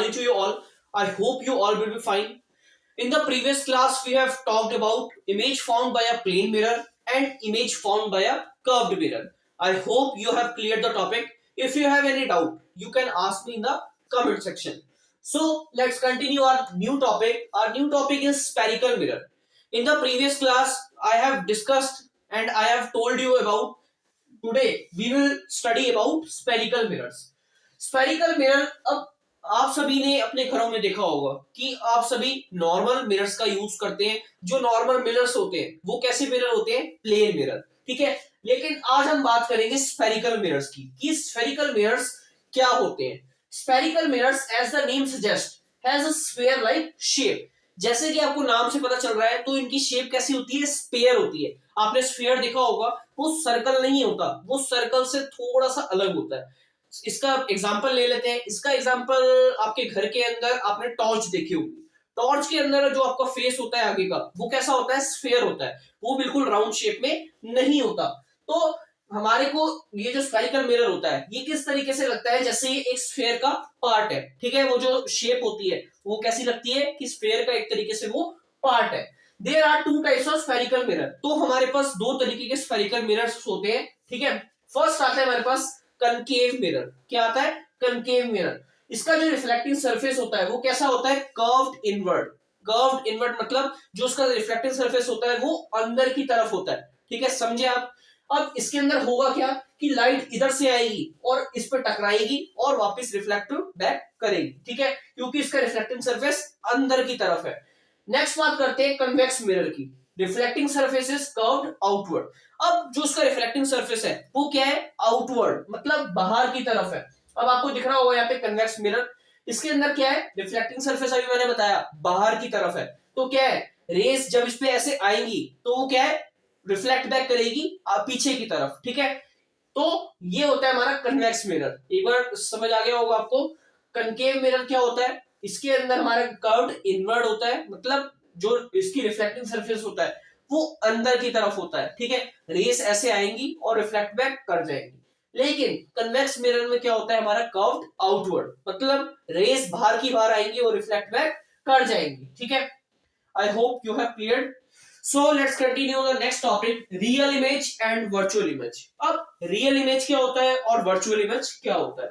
morning to you all. I hope you all will be fine. In the previous class, we have talked about image formed by a plane mirror and image formed by a curved mirror. I hope you have cleared the topic. If you have any doubt, you can ask me in the comment section. So let's continue our new topic. Our new topic is spherical mirror. In the previous class, I have discussed and I have told you about. Today we will study about spherical mirrors. Spherical mirror, अब आप सभी ने अपने घरों में देखा होगा कि आप सभी नॉर्मल मिरर्स का यूज करते हैं. जो नॉर्मल मिरर्स होते हैं वो कैसे मिरर होते हैं? Plane mirror. ठीक है, लेकिन आज हम बात करेंगे स्फेरिकल मिरर्स की कि स्फेरिकल मिरर्स क्या होते हैं. Spherical mirrors, as the name suggest, has a sphere like shape. जैसे कि आपको नाम से पता चल रहा है, तो इनकी शेप कैसी होती है? स्फीयर होती है. आपने स्फीयर देखा होगा, वो सर्कल नहीं होता, वो सर्कल से थोड़ा सा अलग होता है. इसका एग्जांपल ले लेते हैं. इसका एग्जांपल, आपके घर के अंदर आपने टॉर्च देखी होगी. टॉर्च के अंदर जो आपका फेस होता है आगे का, वो कैसा होता है? स्फीयर होता है. वो बिल्कुल राउंड शेप में नहीं होता. तो हमारे को ये जो स्फेरिकल मिरर होता है, ये किस तरीके से लगता है? जैसे ये एक स्फीयर का पार्ट है. ठीक है, वो जो शेप होती है वो कैसी लगती है कि स्फीयर का एक तरीके से वो पार्ट है. There are two types of spherical mirror. तो हमारे पास दो तरीके के स्फेरिकल मिरर्स होते हैं. ठीक है, फर्स्ट आता है हमारे पास कनकेव मिरर. क्या आता है? Concave mirror. इसका जो रिफ्लेक्टिंग सरफेस होता है वो कैसा होता है? Curved inward. कर्व्ड इनवर्ड मतलब जो उसका रिफ्लेक्टिंग सरफेस होता है वो अंदर की तरफ होता है. ठीक है, समझे आप? अब इसके अंदर होगा क्या कि लाइट इधर से आएगी और इस पर टकराएगी और वापस रिफ्लेक्ट बैक करेगी. ठीक है, क्योंकि इसका रिफ्लेक्टिंग सरफेस अंदर की तरफ है. नेक्स्ट बात करते हैं कन्वेक्स मिरर की. Reflecting surface is curved outward. अब जो उसका रिफ्लेक्टिंग सरफेस है वो क्या है? आउटवर्ड, मतलब बाहर की तरफ है. अब आपको दिख रहा होगा यहाँ पे कन्वेक्स मिरर. इसके अंदर क्या है? रिफ्लेक्टिंग सरफेस अभी मैंने बताया बाहर की तरफ है. तो क्या है? रेस जब इस पे ऐसे आएंगी तो वो क्या है? रिफ्लेक्ट बैक करेगी पीछे की तरफ. ठीक है, तो ये होता है हमारा कन्वेक्स मिरर. एक बार समझ आ गया होगा आपको. कनकेव मिरर क्या होता है? इसके अंदर हमारा कर्व्ड इनवर्ड होता है, मतलब जो इसकी रिफ्लेक्टिंग सरफेस होता है वो अंदर की तरफ होता है. ठीक है, रेस ऐसे आएंगी और रिफ्लेक्ट बैक कर जाएंगी. लेकिन कन्वेक्स मिरर में क्या होता है? हमारा कर्व्ड आउटवर्ड, मतलब रेस बाहर की बाहर आएंगी और रिफ्लेक्ट बैक कर जाएंगी. ठीक है, I hope you have cleared. So let's continue the next topic, real image and virtual image. अब रियल इमेज क्या होता है और वर्चुअल इमेज क्या होता है?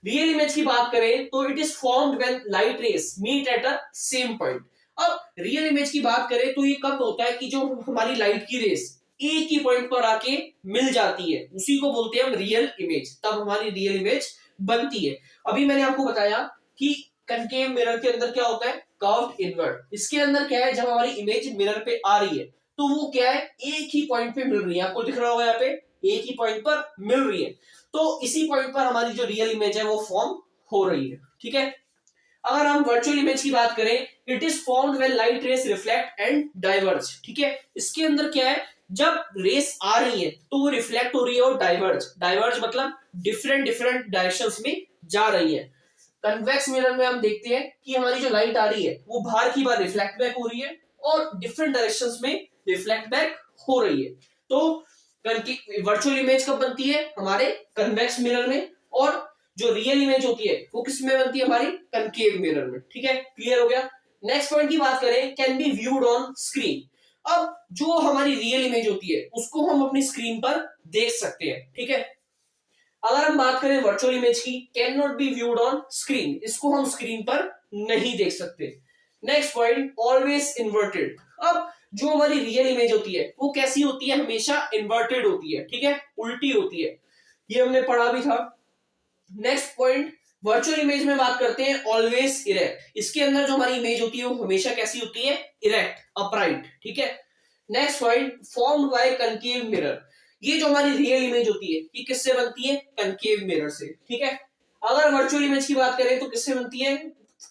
रियल इमेज की बात करें तो it is formed when light rays meet at a same point. अब रियल इमेज की बात करें तो ये कब होता है कि जो हमारी लाइट की रेस एक ही पॉइंट पर आके मिल जाती है, उसी को बोलते हैं हम रियल इमेज. तब हमारी रियल इमेज बनती है. अभी मैंने आपको बताया कि कनकेव मिरर के अंदर क्या होता है? Curved inward. इसके अंदर क्या है? जब हमारी इमेज मिरर पे आ रही है तो वो क्या है? एक ही पॉइंट पे मिल रही है. आपको दिख रहा होगा यहाँ पे एक ही पॉइंट पर मिल रही है. तो इसी पॉइंट पर हमारी जो रियल इमेज है वो फॉर्म हो रही है. ठीक है, अगर हम वर्चुअल इमेज की बात करें, it is formed when light race reflect and diverge. ठीक है, इसके अंदर क्या है? जब रेस आ रही है तो वो रिफ्लेक्ट हो रही है और डाइवर्ज. डाइवर्ज मतलब डिफरेंट डिफरेंट डायरेक्शंस में जा रही है. कन्वेक्स मिरर में हम देखते हैं कि हमारी जो लाइट आ रही है वो बाहर की बार रिफ्लेक्ट बैक हो रही है और डिफरेंट डायरेक्शंस में रिफ्लेक्ट बैक हो रही है. तो वर्चुअल इमेज कब बनती है? हमारे कन्वेक्स मिरर में. और जो रियल इमेज होती है वो किस में बनती है? हमारी कनकेव मिरर में. ठीक है, क्लियर हो गया. नेक्स्ट पॉइंट की बात करें, can be viewed on screen. अब जो हमारी रियल इमेज होती है उसको हम अपनी स्क्रीन पर देख सकते हैं. ठीक है, अगर हम बात करें वर्चुअल इमेज की, can not be viewed on screen. इसको हम स्क्रीन पर नहीं देख सकते. Next point, always inverted. अब जो हमारी रियल इमेज होती है वो कैसी होती है? हमेशा इन्वर्टेड होती है. ठीक है, उल्टी होती है. ये हमने पढ़ा भी था. नेक्स्ट पॉइंट, वर्चुअल इमेज में बात करते हैं ऑलवेज इरेक्ट. इसके अंदर जो हमारी इमेज होती है वो हमेशा कैसी होती है? Erect, upright. ठीक है. Next point, formed by concave mirror. ये जो हमारी रियल इमेज होती है ये किससे बनती है? कनकेव मिरर से. ठीक है, अगर वर्चुअल इमेज की बात करें तो किससे बनती है?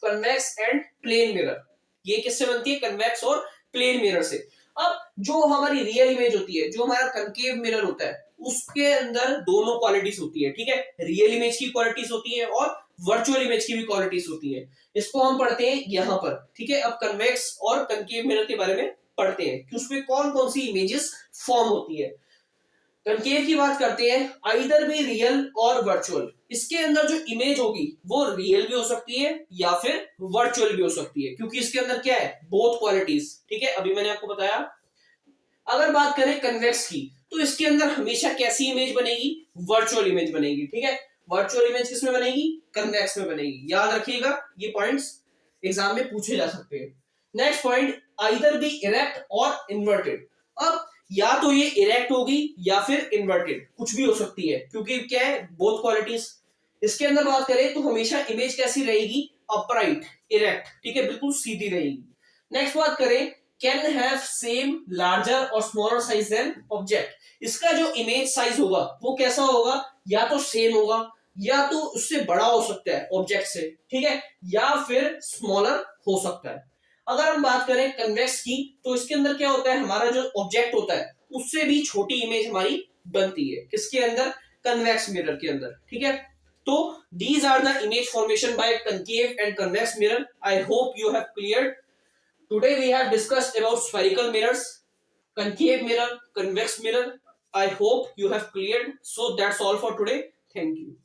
Convex and plane mirror. ये किससे बनती है? कन्वेक्स और प्लेन मिरर से. अब जो हमारी रियल इमेज होती है, जो हमारा कनकेव मिरर होता है, उसके अंदर दोनों क्वालिटीज होती है. ठीक है, रियल इमेज की क्वालिटीज होती है और वर्चुअल इमेज की भी क्वालिटीज होती है. इसको हम पढ़ते हैं यहाँ पर. ठीक है, अब कन्वेक्स और कनकेव मिरर के बारे में पढ़ते हैं कि उसमें कौन कौन सी इमेजेस फॉर्म होती है. कनकेव की बात करते हैं, आइदर बी रियल और वर्चुअल. इसके अंदर जो इमेज होगी वो रियल भी हो सकती है या फिर वर्चुअल भी हो सकती है, क्योंकि इसके अंदर क्या है, बोथ क्वालिटीज। ठीक है, अभी मैंने आपको बताया। अगर बात करें कन्वेक्स की, तो इसके अंदर हमेशा कैसी इमेज बनेगी, वर्चुअल इमेज बनेगी। ठीक है, वर्चुअल इमेज किसमें बनेगी, कन्वेक्स में बनेगी। याद रखिएगा, ये पॉइंट्स एग्जाम में पूछे जा सकते हैं। Next point, either be erect और इन्वर्टेड। अब या तो ये इरेक्ट होगी या फिर इन्वर्टेड, कुछ भी हो सकती है, क्योंकि क्या है, बोथ क्वालिटीज। इसके अंदर बात करें तो हमेशा इमेज कैसी रहेगी, अपराइट, इरेक्ट। ठीक है, बिल्कुल सीधी रहेगी। नेक्स्ट बात करें, कैन हैव सेम लार्जर और स्मॉलर साइज देन ऑब्जेक्ट। इसका जो इमेज साइज होगा वो कैसा होगा, या तो सेम होगा या तो उससे बड़ा हो सकता है ऑब्जेक्ट से। ठीक है, या फिर स्मॉलर हो सकता है। अगर हम बात करें कन्वेक्स की, तो इसके अंदर क्या होता है, हमारा जो ऑब्जेक्ट होता है उससे भी छोटी इमेज हमारी बनती है। किसके अंदर, कन्वेक्स मिरर के अंदर। ठीक है, तो these are the image formation by concave and convex mirror. I hope you have cleared. Today we have discussed about spherical mirrors, concave mirror, convex mirror. I hope you have cleared. So that's all for today. Thank you.